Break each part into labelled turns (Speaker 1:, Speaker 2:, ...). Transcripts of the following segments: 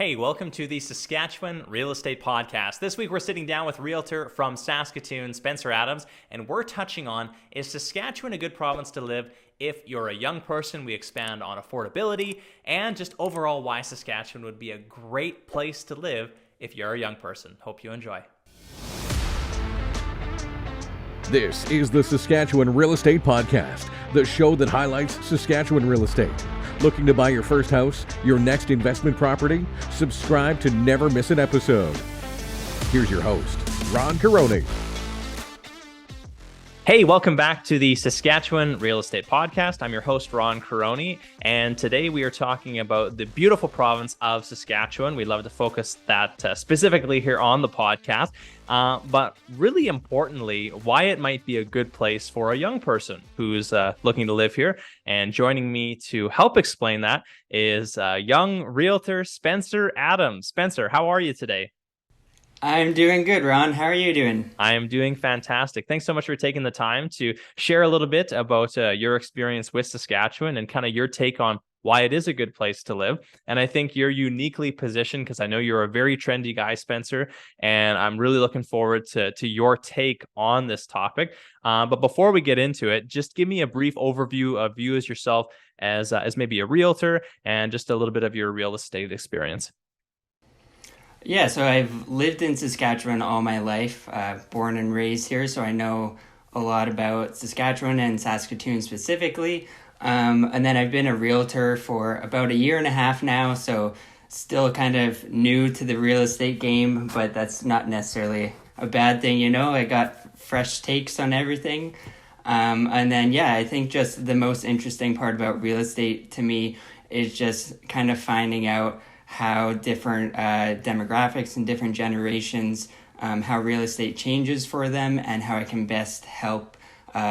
Speaker 1: Hey, welcome to the Saskatchewan Real Estate Podcast. This week we're sitting down with realtor from Saskatoon, Spencer Adams, and we're touching on, is Saskatchewan a good province to live if you're a young person? We expand on affordability and just overall why Saskatchewan would be a great place to live if you're a young person. Hope you enjoy.
Speaker 2: This is the Saskatchewan Real Estate Podcast, the show that highlights Saskatchewan real estate. Looking to buy your first house, your next investment property? Subscribe to never miss an episode. Here's your host, Ron Caroni.
Speaker 1: Hey, welcome back to the Saskatchewan Real Estate Podcast. I'm your host, Ron Caroni, and today we are talking about the beautiful province of Saskatchewan. We love to focus that specifically here on the podcast, but really importantly, why it might be a good place for a young person who's looking to live here. And joining me to help explain that is young realtor Spencer Adams. Spencer, how are you today?
Speaker 3: I'm doing good, Ron. How are you doing?
Speaker 1: I am doing fantastic. Thanks so much for taking the time to share a little bit about your experience with Saskatchewan and kind of your take on why it is a good place to live. And I think you're uniquely positioned because I know you're a very trendy guy, Spencer, and I'm really looking forward to your take on this topic. But before we get into it, just give me a brief overview of you as yourself as maybe a realtor and just a little bit of your real estate experience.
Speaker 3: Yeah, so I've lived in Saskatchewan all my life, born and raised here, so I know a lot about Saskatchewan and Saskatoon specifically. And then I've been a realtor for about a year and a half now, so still kind of new to the real estate game, but that's not necessarily a bad thing, you know? I got fresh takes on everything. And then, yeah, I think just the most interesting part about real estate to me is just kind of finding out how different demographics and different generations, how real estate changes for them and how I can best help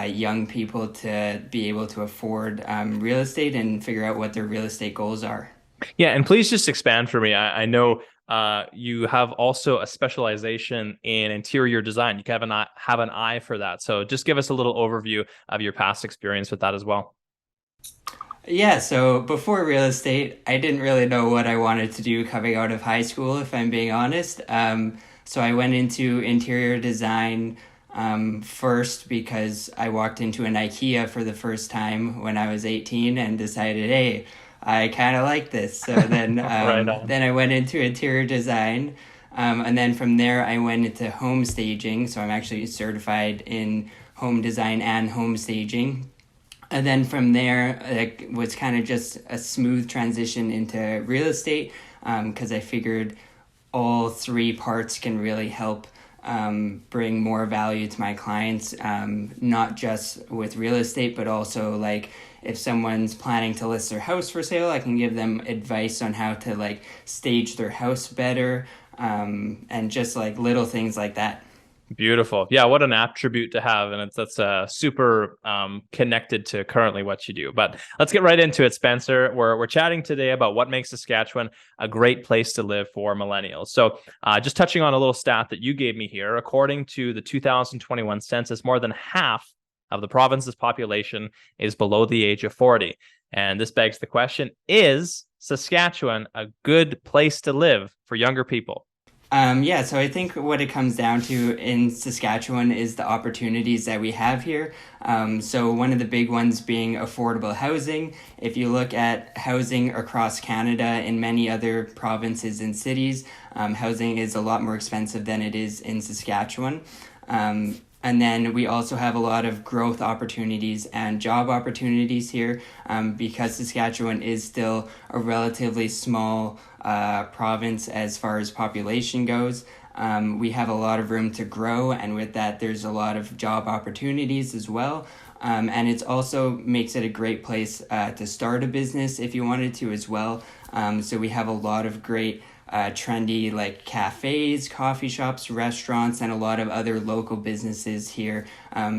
Speaker 3: young people to be able to afford real estate and figure out what their real estate goals are.
Speaker 1: Yeah, and please just expand for me. I know you have also a specialization in interior design. You have an eye for that. So just give us a little overview of your past experience with that as well.
Speaker 3: Yeah, so before real estate, I didn't really know what I wanted to do coming out of high school, if I'm being honest. So I went into interior design first because I walked into an IKEA for the first time when I was 18 and decided, hey, I kind of like this. So then, then I went into interior design. And then from there, I went into home staging. So I'm actually certified in home design and home staging. And then from there, it was kind of just a smooth transition into real estate because I figured all three parts can really help bring more value to my clients, not just with real estate, but also like if someone's planning to list their house for sale, I can give them advice on how to like stage their house better and just like little things like that.
Speaker 1: Beautiful. Yeah, what an attribute to have. And that's super connected to currently what you do. But let's get right into it, Spencer. We're chatting today about what makes Saskatchewan a great place to live for millennials. So just touching on a little stat that you gave me here, according to the 2021 census, more than half of the province's population is below the age of 40. And this begs the question, is Saskatchewan a good place to live for younger people?
Speaker 3: Yeah, so I think what it comes down to in Saskatchewan is the opportunities that we have here. So one of the big ones being affordable housing. If you look at housing across Canada in many other provinces and cities, housing is a lot more expensive than it is in Saskatchewan. And then we also have a lot of growth opportunities and job opportunities here because Saskatchewan is still a relatively small province as far as population goes. We have a lot of room to grow, and with that, there's a lot of job opportunities as well. And it also makes it a great place to start a business if you wanted to as well. So we have a lot of great trendy like cafes, coffee shops, restaurants, and a lot of other local businesses here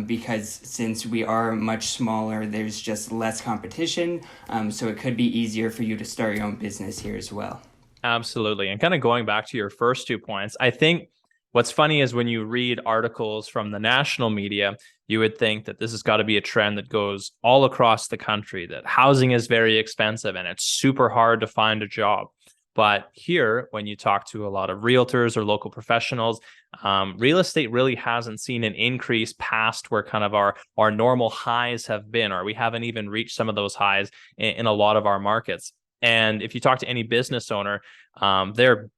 Speaker 3: because since we are much smaller, there's just less competition. So it could be easier for you to start your own business here as well.
Speaker 1: Absolutely. And kind of going back to your first 2 points, I think what's funny is when you read articles from the national media, you would think that this has got to be a trend that goes all across the country, that housing is very expensive and it's super hard to find a job. But here, when you talk to a lot of realtors or local professionals, real estate really hasn't seen an increase past where kind of our normal highs have been, or we haven't even reached some of those highs in a lot of our markets. And if you talk to any business owner, they're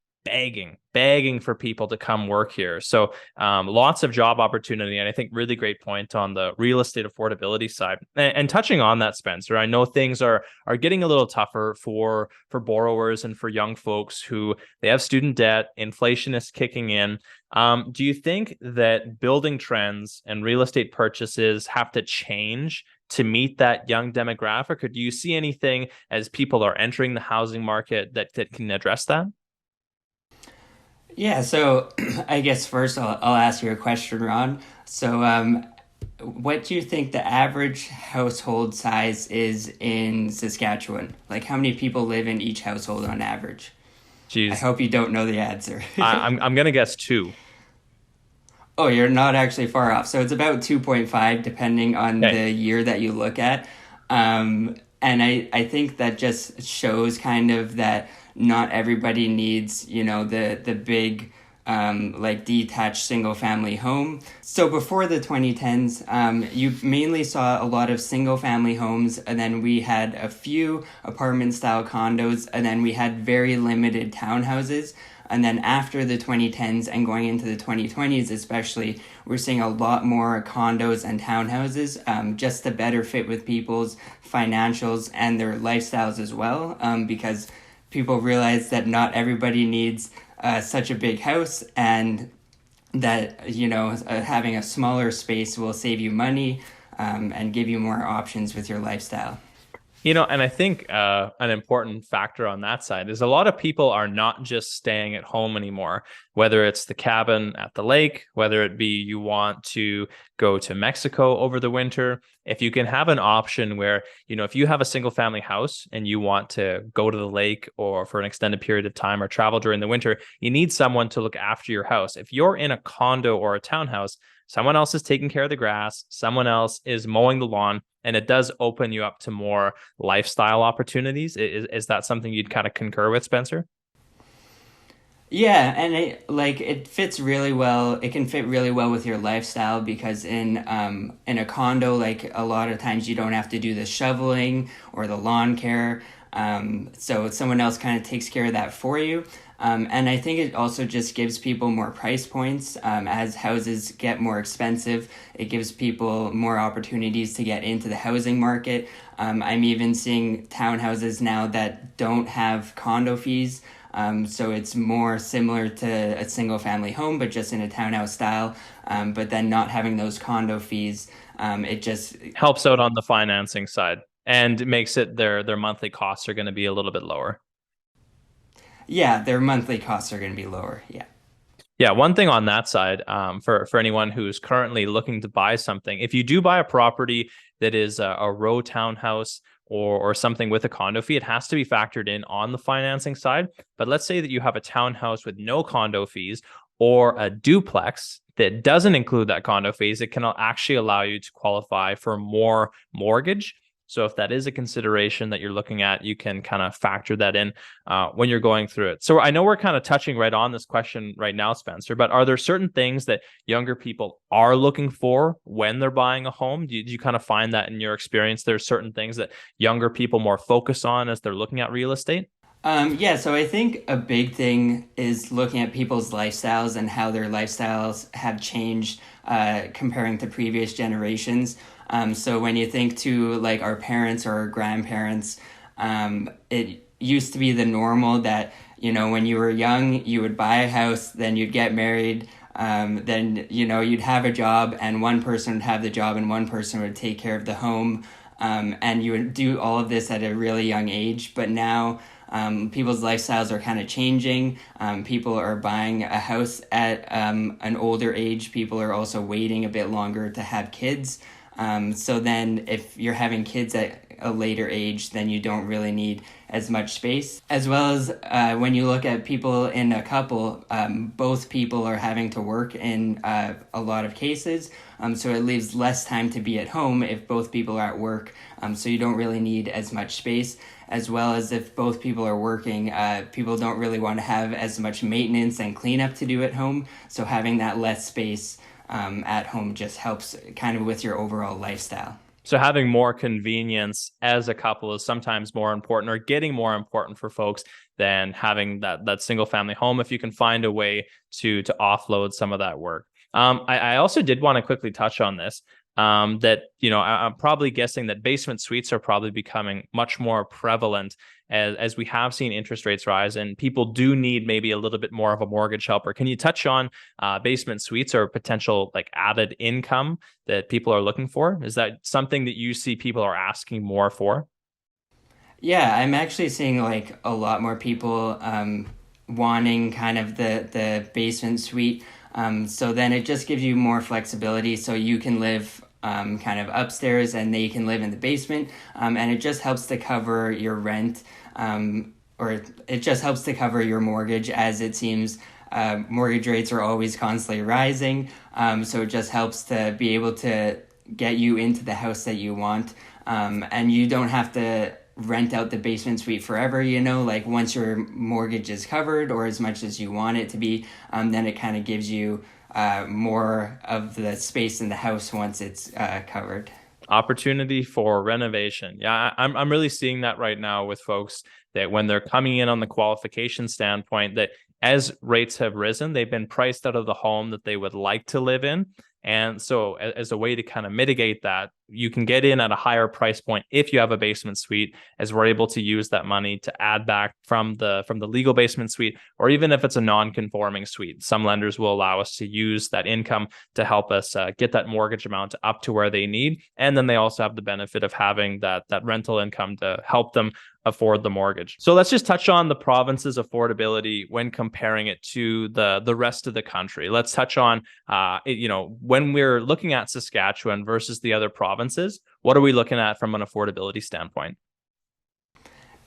Speaker 1: begging for people to come work here. So lots of job opportunity. And I think really great point on the real estate affordability side. And touching on that, Spencer, I know things are getting a little tougher for borrowers and for young folks who they have student debt, inflation is kicking in. Do you think that building trends and real estate purchases have to change to meet that young demographic? Or do you see anything as people are entering the housing market that can address that?
Speaker 3: Yeah, so I guess first I'll ask you a question, Ron. So, what do you think the average household size is in Saskatchewan? Like, how many people live in each household on average?
Speaker 1: Jeez.
Speaker 3: I hope you don't know the answer.
Speaker 1: I'm gonna guess 2.
Speaker 3: Oh, you're not actually far off. So it's about 2.5, depending on the year that you look at. And I think that just shows kind of that not everybody needs, the big, like detached single family home. So before the 2010s, you mainly saw a lot of single family homes, and then we had a few apartment style condos, and then we had very limited townhouses. And then after the 2010s and going into the 2020s especially, we're seeing a lot more condos and townhouses, just to better fit with people's financials and their lifestyles as well, because people realize that not everybody needs such a big house, and that, having a smaller space will save you money, and give you more options with your lifestyle.
Speaker 1: And I think an important factor on that side is a lot of people are not just staying at home anymore, whether it's the cabin at the lake, whether it be you want to go to Mexico over the winter. If you can have an option where, if you have a single family house and you want to go to the lake or for an extended period of time or travel during the winter, you need someone to look after your house. If you're in a condo or a townhouse, someone else is taking care of the grass, someone else is mowing the lawn, and it does open you up to more lifestyle opportunities. Is that something you'd kind of concur with, Spencer?
Speaker 3: Yeah, and it fits really well. It can fit really well with your lifestyle, because in a condo, like, a lot of times you don't have to do the shoveling or the lawn care. So someone else kind of takes care of that for you. And I think it also just gives people more price points. As houses get more expensive, it gives people more opportunities to get into the housing market. I'm even seeing townhouses now that don't have condo fees. So it's more similar to a single family home, but just in a townhouse style. But then not having those condo fees, it just
Speaker 1: helps out on the financing side and makes it their monthly costs are going to be a little bit lower.
Speaker 3: Yeah, their monthly costs are going to be lower. Yeah.
Speaker 1: Yeah, one thing on that side, for anyone who's currently looking to buy something, if you do buy a property that is a row townhouse or something with a condo fee, it has to be factored in on the financing side. But let's say that you have a townhouse with no condo fees or a duplex that doesn't include that condo fees, it can actually allow you to qualify for more mortgage. So if that is a consideration that you're looking at, you can kind of factor that in when you're going through it. So I know we're kind of touching right on this question right now, Spencer, but are there certain things that younger people are looking for when they're buying a home? Do you kind of find that in your experience, there's certain things that younger people more focus on as they're looking at real estate?
Speaker 3: Yeah, so I think a big thing is looking at people's lifestyles and how their lifestyles have changed comparing to previous generations. So when you think to like our parents or our grandparents, it used to be the normal that, when you were young, you would buy a house, then you'd get married, then, you'd have a job, and one person would have the job and one person would take care of the home. And you would do all of this at a really young age. But now people's lifestyles are kind of changing. People are buying a house at an older age. People are also waiting a bit longer to have kids. So then if you're having kids at a later age, then you don't really need as much space. As well as when you look at people in a couple, both people are having to work in a lot of cases. So it leaves less time to be at home if both people are at work. So you don't really need as much space. as well as if both people are working, people don't really want to have as much maintenance and cleanup to do at home. So having that less space at home just helps kind of with your overall lifestyle.
Speaker 1: So having more convenience as a couple is sometimes more important, or getting more important for folks than having that single family home, if you can find a way to offload some of that work. I also did want to quickly touch on this. That, I'm probably guessing that basement suites are probably becoming much more prevalent as we have seen interest rates rise, and people do need maybe a little bit more of a mortgage helper. Can you touch on basement suites or potential like added income that people are looking for? Is that something that you see people are asking more for?
Speaker 3: Yeah, I'm actually seeing like a lot more people wanting kind of the basement suite. So then it just gives you more flexibility, so you can live kind of upstairs and they can live in the basement. And it just helps to cover your rent, or it just helps to cover your mortgage, as it seems mortgage rates are always constantly rising. So it just helps to be able to get you into the house that you want. And you don't have to rent out the basement suite forever, like once your mortgage is covered or as much as you want it to be, then it kind of gives you more of the space in the house once it's covered.
Speaker 1: Opportunity for renovation. Yeah, I'm really seeing that right now with folks, that when they're coming in on the qualification standpoint, that as rates have risen, they've been priced out of the home that they would like to live in. And so as a way to kind of mitigate that, you can get in at a higher price point if you have a basement suite, as we're able to use that money to add back from the legal basement suite, or even if it's a non-conforming suite. Some lenders will allow us to use that income to help us get that mortgage amount up to where they need. And then they also have the benefit of having that rental income to help them afford the mortgage. So let's just touch on the province's affordability when comparing it to the rest of the country. Let's touch on, when we're looking at Saskatchewan versus the other provinces, what are we looking at from an affordability standpoint?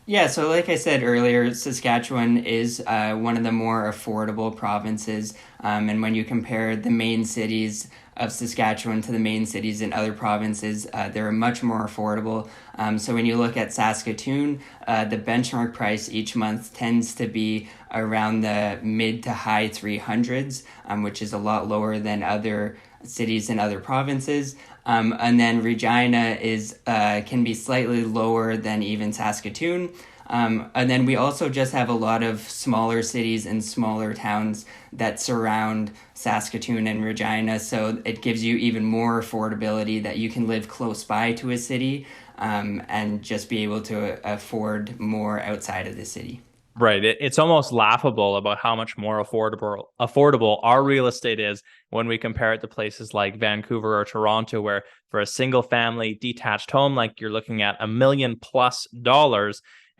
Speaker 3: Yeah, so like I said earlier, Saskatchewan is one of the more affordable provinces. And when you compare the main cities of Saskatchewan to the main cities in other provinces, they're much more affordable. So when you look at Saskatoon, the benchmark price each month tends to be around the mid to high 300s, which is a lot lower than other cities in other provinces. And then Regina can be slightly lower than even Saskatoon. And then we also just have a lot of smaller cities and smaller towns that surround Saskatoon and Regina. So it gives you even more affordability, that you can live close by to a city and just be able to afford more outside of the city.
Speaker 1: Right. It's almost laughable about how much more affordable our real estate is when we compare it to places like Vancouver or Toronto, where for a single family detached home, like you're looking at $1 million+.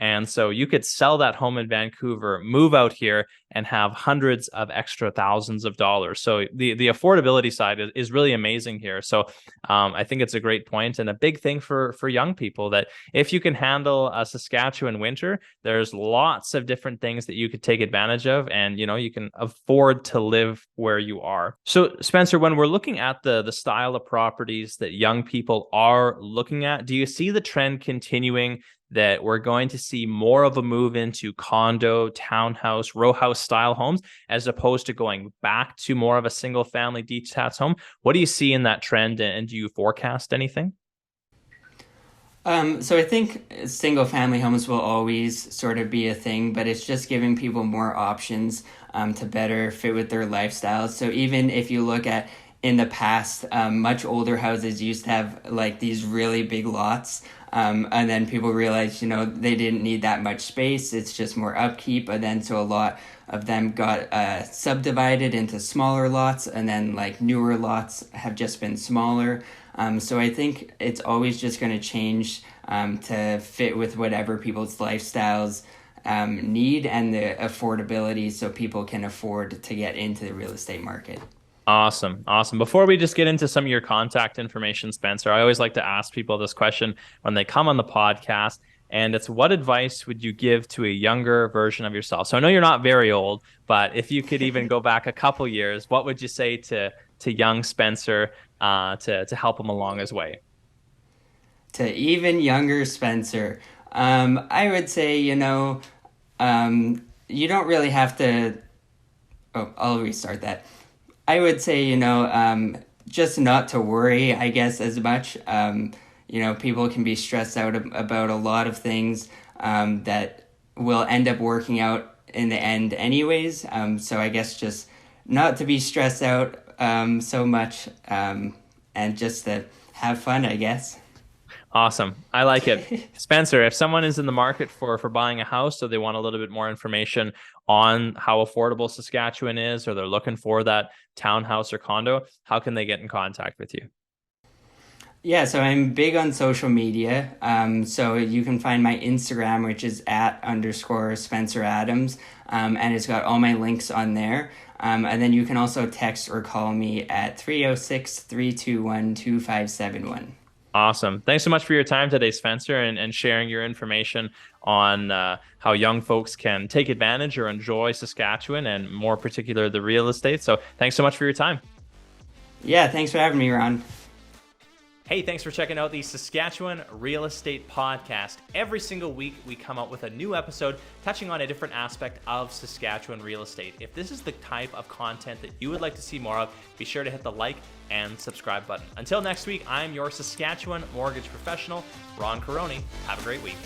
Speaker 1: And so you could sell that home in Vancouver, move out here, and have hundreds of extra thousands of dollars. So the affordability side is really amazing here. So I think it's a great point, and a big thing for young people, that if you can handle a Saskatchewan winter, there's lots of different things that you could take advantage of, and you can afford to live where you are. So Spencer, when we're looking at the style of properties that young people are looking at, do you see the trend continuing, that we're going to see more of a move into condo, townhouse, row house style homes, as opposed to going back to more of a single family detached home? What do you see in that trend, and do you forecast anything?
Speaker 3: So I think single family homes will always sort of be a thing, but it's just giving people more options to better fit with their lifestyle. So even if you look at in the past, much older houses used to have like these really big lots. And then people realized, they didn't need that much space. It's just more upkeep. And then so a lot of them got subdivided into smaller lots, and then like newer lots have just been smaller. So I think it's always just going to change to fit with whatever people's lifestyles need, and the affordability, so people can afford to get into the real estate market.
Speaker 1: Awesome. Awesome. Before we just get into some of your contact information, Spencer, I always like to ask people this question when they come on the podcast, and it's, what advice would you give to a younger version of yourself? So I know you're not very old, but if you could even go back a couple years, what would you say to young Spencer to help him along his way?
Speaker 3: To even younger Spencer, I would say, you don't really have to. Oh, I'll restart that. I would say, just not to worry, I guess, as much. People can be stressed out about a lot of things that will end up working out in the end anyways. So I guess just not to be stressed out so much and just to have fun, I guess.
Speaker 1: Awesome. I like it. Spencer, if someone is in the market for buying a house, so they want a little bit more information on how affordable Saskatchewan is, or they're looking for that townhouse or condo, how can they get in contact with you?
Speaker 3: Yeah, so I'm big on social media. So you can find my Instagram, which is @_Spencer Adams. And it's got all my links on there. And then you can also text or call me at 306-321-2571.
Speaker 1: Awesome. Thanks so much for your time today, Spencer, and sharing your information on how young folks can take advantage or enjoy Saskatchewan, and more particular, the real estate. So thanks so much for your time.
Speaker 3: Yeah, thanks for having me, Ron.
Speaker 1: Hey, thanks for checking out the Saskatchewan Real Estate Podcast. Every single week, we come out with a new episode touching on a different aspect of Saskatchewan real estate. If this is the type of content that you would like to see more of, be sure to hit the like and subscribe button. Until next week, I'm your Saskatchewan mortgage professional, Ron Caroni. Have a great week.